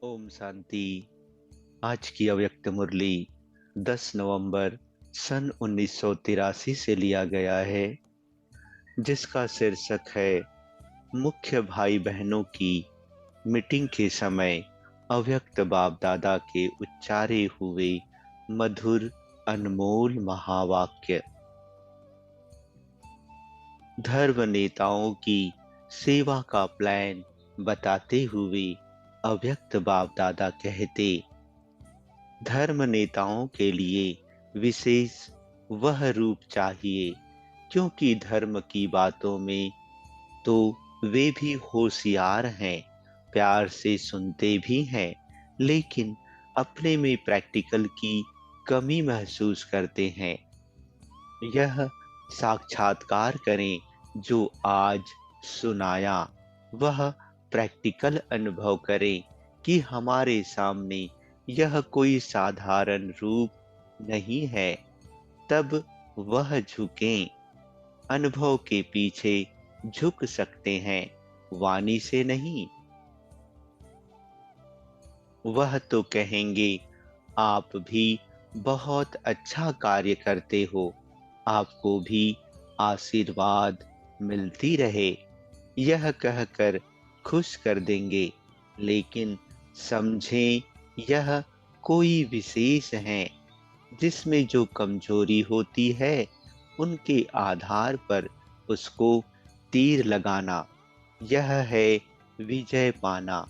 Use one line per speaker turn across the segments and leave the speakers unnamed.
ओम शांति। आज की अव्यक्त मुरली 10 नवंबर सन 1983 से लिया गया है, जिसका शीर्षक है मुख्य भाई बहनों की मीटिंग के समय अव्यक्त बाप दादा के उच्चारे हुए मधुर अनमोल महावाक्य। धर्म नेताओं की सेवा का प्लान बताते हुए अव्यक्त बाप दादा कहते, धर्म नेताओं के लिए विशेष वह रूप चाहिए, क्योंकि धर्म की बातों में तो वे भी होशियार हैं, प्यार से सुनते भी हैं, लेकिन अपने में प्रैक्टिकल की कमी महसूस करते हैं। यह साक्षात्कार करें जो आज सुनाया, वह प्रैक्टिकल अनुभव करें कि हमारे सामने यह कोई साधारण रूप नहीं है। तब वह झुकें। अनुभव के पीछे झुक सकते हैं, वाणी से नहीं। वह तो कहेंगे, आप भी बहुत अच्छा कार्य करते हो, आपको भी आशीर्वाद मिलती रहे, यह कहकर खुश कर देंगे। लेकिन समझें, यह कोई विशेष है जिसमें जो कमजोरी होती है, उनके आधार पर उसको तीर लगाना, यह है विजय पाना।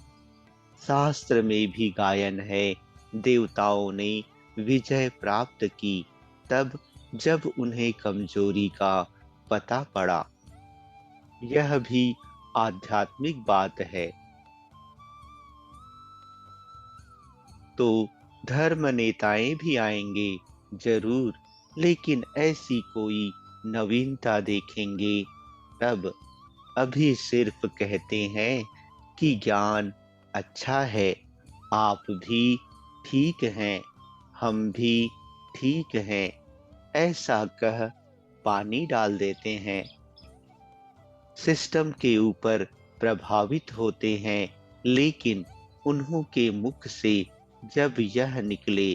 शास्त्र में भी गायन है, देवताओं ने विजय प्राप्त की तब जब उन्हें कमजोरी का पता पड़ा। यह भी आध्यात्मिक बात है। तो धर्म नेताएं भी आएंगे जरूर, लेकिन ऐसी कोई नवीनता देखेंगे तब। अभी सिर्फ कहते हैं कि ज्ञान अच्छा है, आप भी ठीक हैं, हम भी ठीक हैं, ऐसा कह पानी डाल देते हैं। सिस्टम के ऊपर प्रभावित होते हैं, लेकिन उन्हों के मुख से जब यह निकले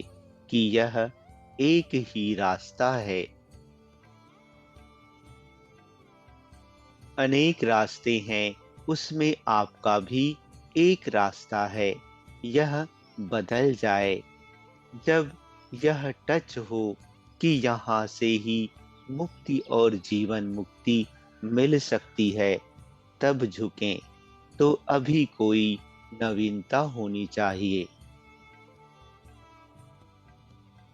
कि यह एक ही रास्ता है। अनेक रास्ते हैं, उसमें आपका भी एक रास्ता है, यह बदल जाए। जब यह टच हो कि यहाँ से ही मुक्ति और जीवन मुक्ति मिल सकती है, तब झुकें। तो अभी कोई नवीनता होनी चाहिए।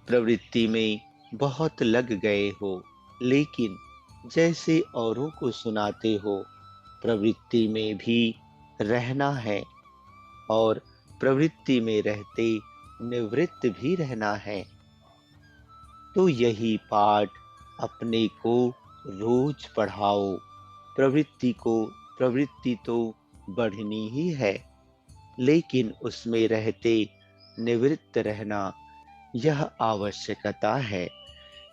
प्रवृत्ति में बहुत लग गए हो, लेकिन जैसे औरों को सुनाते हो, प्रवृत्ति में भी रहना है और प्रवृत्ति में रहते निवृत्त भी रहना है। तो यही पाठ अपने को रोज पढ़ाओ। प्रवृत्ति तो बढ़नी ही है, लेकिन उसमें रहते निवृत्त रहना यह आवश्यकता है।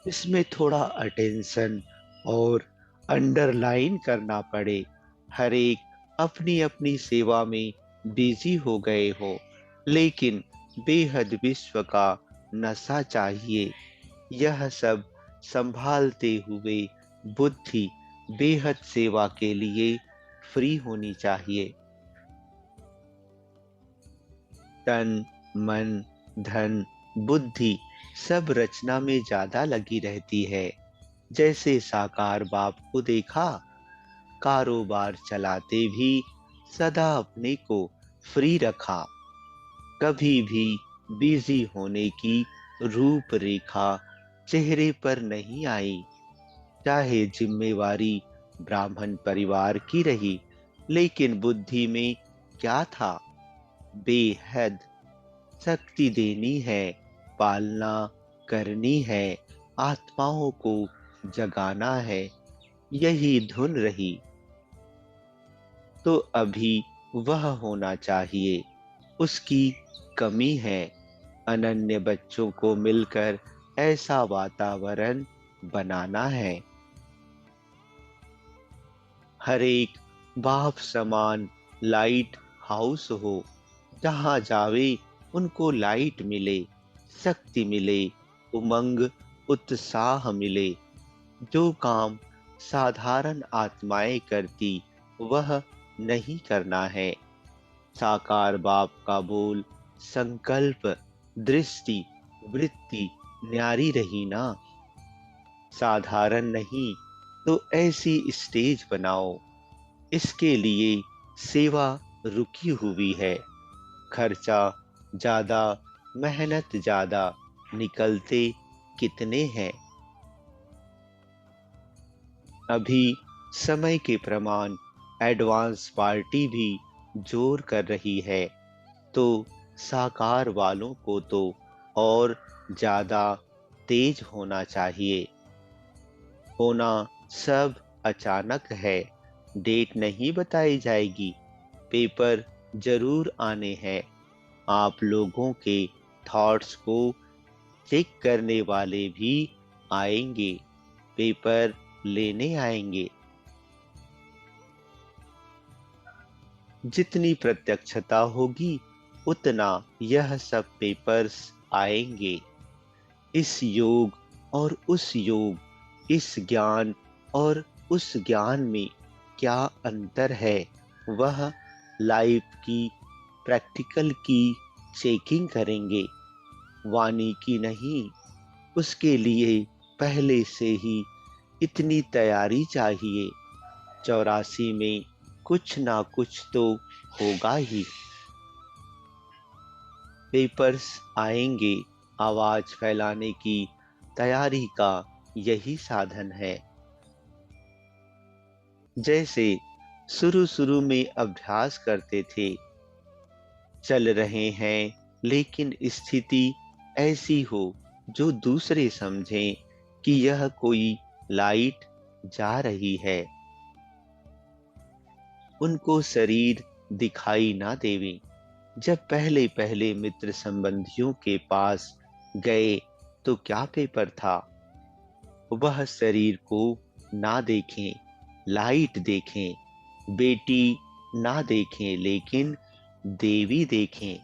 इसमें थोड़ा अटेंशन और अंडरलाइन करना पड़े। हर एक अपनी अपनी सेवा में बिजी हो गए हो, लेकिन बेहद विश्व का नशा चाहिए। यह सब संभालते हुए बुद्धि बेहद सेवा के लिए फ्री होनी चाहिए। तन, मन, धन, बुद्धि सब रचना में ज्यादा लगी रहती है। जैसे साकार बाप को देखा, कारोबार चलाते भी सदा अपने को फ्री रखा, कभी भी बिजी होने की रूपरेखा चेहरे पर नहीं आई। चाहे जिम्मेवारी ब्राह्मण परिवार की रही, लेकिन बुद्धि में क्या था? बेहद शक्ति देनी है, पालना करनी है, आत्माओं को जगाना है, यही धुन रही। तो अभी वह होना चाहिए, उसकी कमी है। अनन्य बच्चों को मिलकर ऐसा वातावरण बनाना है। हर एक बाप समान लाइट हाउस हो, जहाँ जावे उनको लाइट मिले, शक्ति मिले, उमंग, उत्साह मिले। जो काम साधारण आत्माएं करती वह नहीं करना है। साकार बाप का बोल, संकल्प, दृष्टि, वृत्ति न्यारी रही ना। साधारण नहीं तो ऐसी स्टेज बनाओ। इसके लिए सेवा रुकी हुई है। खर्चा ज्यादा, मेहनत ज्यादा, निकलते कितने हैं। अभी समय के प्रमाण एडवांस पार्टी भी जोर कर रही है, तो साकार वालों को तो और ज्यादा तेज होना चाहिए। होना सब अचानक है, डेट नहीं बताई जाएगी, पेपर जरूर आने हैं। आप लोगों के थॉट्स को चेक करने वाले भी आएंगे, पेपर लेने आएंगे। जितनी प्रत्यक्षता होगी उतना यह सब पेपर्स आएंगे। इस योग और उस योग, इस ज्ञान और उस ज्ञान में क्या अंतर है, वह लाइफ की प्रैक्टिकल की चेकिंग करेंगे, वाणी की नहीं। उसके लिए पहले से ही इतनी तैयारी चाहिए। 84 में कुछ ना कुछ तो होगा ही। पेपर्स आएंगे, आवाज फैलाने की तैयारी का यही साधन है। जैसे शुरू शुरू में अभ्यास करते थे, चल रहे हैं लेकिन स्थिति ऐसी हो जो दूसरे समझें कि यह कोई लाइट जा रही है। उनको शरीर दिखाई ना देवे। जब पहले पहले मित्र संबंधियों के पास गए तो क्या पेपर था। वह शरीर को ना देखें, लाइट देखें। बेटी ना देखें लेकिन देवी देखें।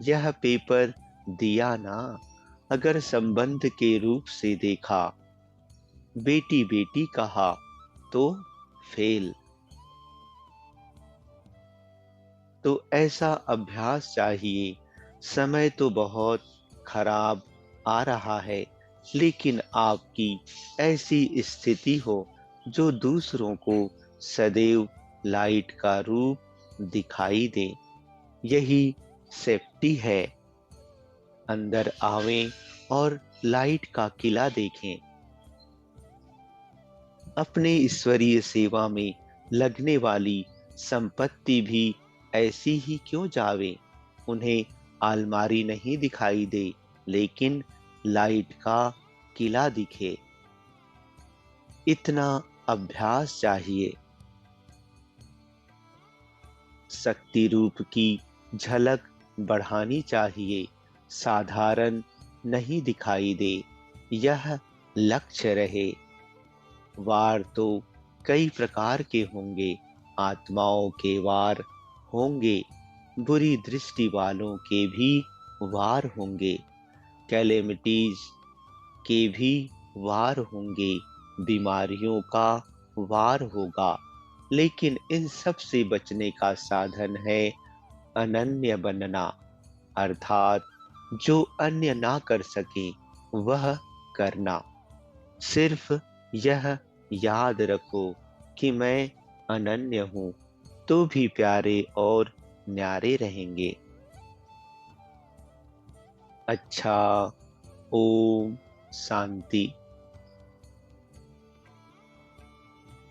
यह पेपर दिया ना। अगर संबंध के रूप से देखा, बेटी बेटी कहा तो फेल। तो ऐसा अभ्यास चाहिए। समय तो बहुत खराब आ रहा है, लेकिन आपकी ऐसी स्थिति हो जो दूसरों को सदैव लाइट का रूप दिखाई दे। यही सेफ्टी है। अंदर आवें और लाइट का किला देखें। अपने ईश्वरीय सेवा में लगने वाली संपत्ति भी ऐसी ही क्यों जावे। उन्हें अलमारी नहीं दिखाई दे, लेकिन लाइट का किला दिखे। इतना अभ्यास चाहिए। शक्ति रूप की झलक बढ़ानी चाहिए। साधारण नहीं दिखाई दे, यह लक्ष्य रहे। वार तो कई प्रकार के होंगे। आत्माओं के वार होंगे, बुरी दृष्टि वालों के भी वार होंगे, कैलेमिटीज के भी वार होंगे, बीमारियों का वार होगा। लेकिन इन सब से बचने का साधन है अनन्य बनना, अर्थात जो अन्य ना कर सके वह करना। सिर्फ यह याद रखो कि मैं अनन्य हूं, तो भी प्यारे और न्यारे रहेंगे। अच्छा, ओम शांति।